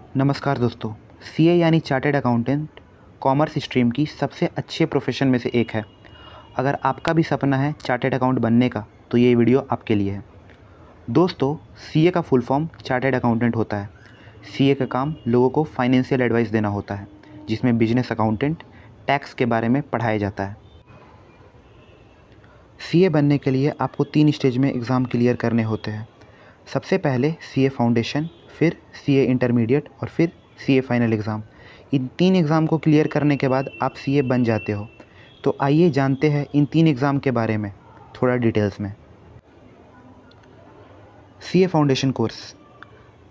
नमस्कार दोस्तों। सीए यानी चार्टर्ड अकाउंटेंट कॉमर्स स्ट्रीम की सबसे अच्छे प्रोफेशन में से एक है। अगर आपका भी सपना है चार्टर्ड अकाउंट बनने का तो ये वीडियो आपके लिए है। दोस्तों, सीए का फुल फॉर्म चार्टर्ड अकाउंटेंट होता है। सीए का काम लोगों को फाइनेंशियल एडवाइस देना होता है, जिसमें बिजनेस अकाउंटेंट टैक्स के बारे में पढ़ाया जाता है। सीए बनने के लिए आपको 3 स्टेज में एग्ज़ाम क्लियर करने होते हैं। सबसे पहले सीए फाउंडेशन, फिर सीए इंटरमीडिएट और फिर सीए फाइनल एग्ज़ाम। इन 3 एग्ज़ाम को क्लियर करने के बाद आप सीए बन जाते हो। तो आइए जानते हैं इन 3 एग्ज़ाम के बारे में थोड़ा डिटेल्स में। CA foundation course.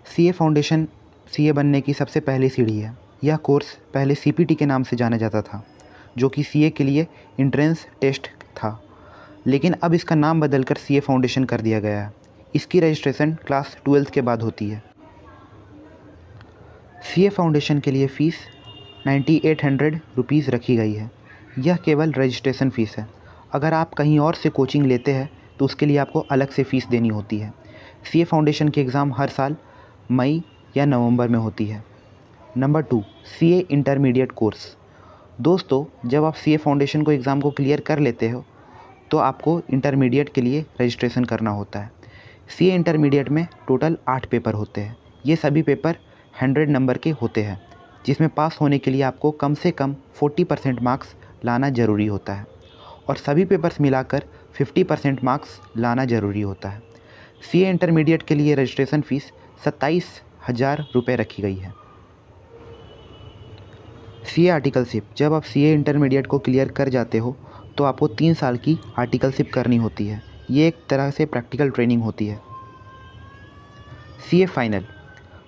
CA foundation CA बनने की सबसे पहली सीढ़ी है। यह कोर्स पहले सीपीटी के नाम से जाना जाता था, जो कि सीए के लिए एंट्रेंस टेस्ट था, लेकिन अब इसका नाम बदलकर सीए फाउंडेशन कर दिया गया है। इसकी रजिस्ट्रेशन क्लास 12th के बाद होती है। सीए फाउंडेशन के लिए फ़ीस 9800 रुपीज़ रखी गई है। यह केवल रजिस्ट्रेशन फ़ीस है। अगर आप कहीं और से कोचिंग लेते हैं तो उसके लिए आपको अलग से फ़ीस देनी होती है। सीए फाउंडेशन की एग्ज़ाम हर साल मई या नवंबर में होती है। Number 2, CA intermediate course. दोस्तों, जब आप सीए फाउंडेशन को एग्ज़ाम को क्लियर कर लेते हो तो आपको इंटरमीडिएट के लिए रजिस्ट्रेशन करना होता है। सीए इंटरमीडिएट में टोटल 8 पेपर होते हैं। ये सभी पेपर 100 नंबर के होते हैं, जिसमें पास होने के लिए आपको कम से कम 40% मार्क्स लाना ज़रूरी होता है और सभी पेपर्स मिलाकर 50% मार्क्स लाना ज़रूरी होता है। सीए इंटरमीडिएट के लिए रजिस्ट्रेशन फ़ीस 27,000 रुपये रखी गई है। CA articleship. जब आप सीए इंटरमीडिएट को क्लियर कर जाते हो तो आपको 3 साल की आर्टिकलशिप करनी होती है। ये एक तरह से प्रैक्टिकल ट्रेनिंग होती है। CA final.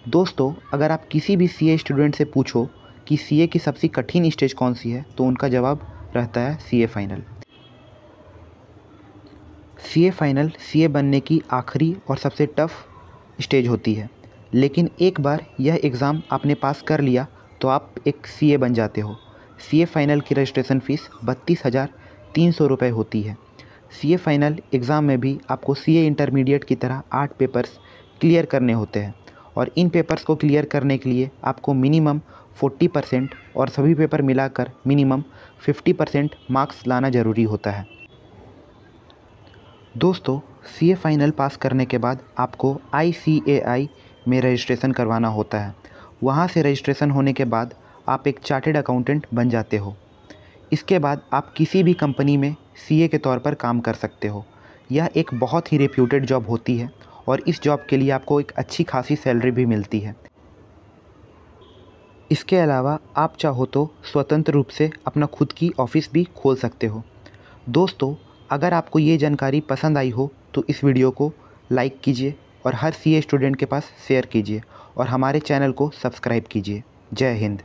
दोस्तों, अगर आप किसी भी सीए स्टूडेंट से पूछो कि सीए की सबसे कठिन स्टेज कौन सी है तो उनका जवाब रहता है CA final. CA final CA बनने की आखिरी और सबसे टफ स्टेज होती है, लेकिन एक बार यह एग्ज़ाम आपने पास कर लिया तो आप एक सीए बन जाते हो। सीए फाइनल की रजिस्ट्रेशन फ़ीस 32,300 रुपये होती है। सीए फाइनल एग्ज़ाम में भी आपको सीए इंटरमीडिएट की तरह 8 पेपर्स क्लियर करने होते हैं और इन पेपर्स को क्लियर करने के लिए आपको मिनिमम 40% और सभी पेपर मिलाकर मिनिमम 50% मार्क्स लाना ज़रूरी होता है। दोस्तों, सीए फाइनल पास करने के बाद आपको ICAI में रजिस्ट्रेशन करवाना होता है। वहाँ से रजिस्ट्रेशन होने के बाद आप एक चार्टर्ड अकाउंटेंट बन जाते हो। इसके बाद आप किसी भी कंपनी में सीए के तौर पर काम कर सकते हो। यह एक बहुत ही रेप्यूटेड जॉब होती है और इस जॉब के लिए आपको एक अच्छी खासी सैलरी भी मिलती है। इसके अलावा आप चाहो तो स्वतंत्र रूप से अपना खुद की ऑफ़िस भी खोल सकते हो। दोस्तों, अगर आपको ये जानकारी पसंद आई हो तो इस वीडियो को लाइक कीजिए और हर सीए स्टूडेंट के पास शेयर कीजिए और हमारे चैनल को सब्सक्राइब कीजिए। जय हिंद।